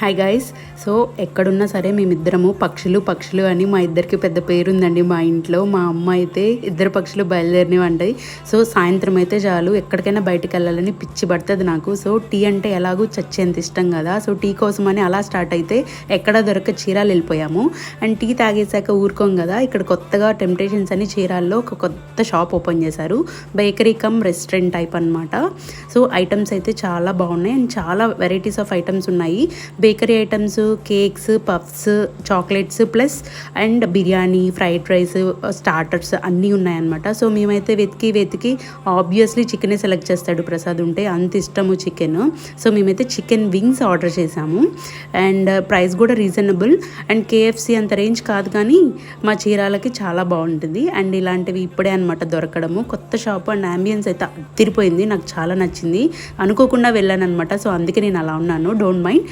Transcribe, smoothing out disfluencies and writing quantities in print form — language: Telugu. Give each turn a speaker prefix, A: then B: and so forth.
A: Hi guys. సో ఎక్కడున్నా సరే మేమిద్దరము పక్షులు అని మా ఇద్దరికి పెద్ద పేరుందండి మా ఇంట్లో. మా అమ్మ అయితే ఇద్దరు పక్షులు బయలుదేరినవి అంటాయి. సో సాయంత్రం అయితే చాలు ఎక్కడికైనా బయటికి వెళ్ళాలని పిచ్చి పడుతుంది నాకు. సో టీ అంటే ఎలాగూ చచ్చేంత ఇష్టం కదా. సో టీ కోసమని అలా స్టార్ట్ అయితే ఎక్కడ దొరక చీరాలు వెళ్ళిపోయాము. అండ్ టీ తాగేసాక ఊరుకోం కదా, ఇక్కడ కొత్తగా టెంప్టేషన్స్ అని చీరాల్లో ఒక కొత్త షాప్ ఓపెన్ చేశారు. బేకరీ కమ్ రెస్టారెంట్ టైప్ అనమాట. సో ఐటమ్స్ అయితే చాలా బాగున్నాయి అండ్ చాలా వెరైటీస్ ఆఫ్ ఐటమ్స్ ఉన్నాయి. Bakery items, cakes, puffs, chocolates plus and biryani, fried rice, starters అన్నీ ఉన్నాయన్నమాట. సో మేమైతే వెతికి ఆబ్వియస్లీ చికెనే సెలెక్ట్ చేస్తాడు ప్రసాద్, ఉంటే అంత ఇష్టము చికెన్. సో మేమైతే చికెన్ వింగ్స్ ఆర్డర్ చేసాము అండ్ ప్రైస్ కూడా రీజనబుల్. అండ్ కేఎఫ్సి అంత రేంజ్ కాదు కానీ మా చీరాలకి చాలా బాగుంటుంది. అండ్ ఇలాంటివి ఇప్పుడే అనమాట దొరకడము. కొత్త షాప్ అండ్ అంబియన్స్ అయితే అదిరిపోయింది, నాకు చాలా నచ్చింది. అనుకోకుండా వెళ్ళాను అనమాట. సో అందుకే నేను అలా ఉన్నాను, డోంట్ మైండ్.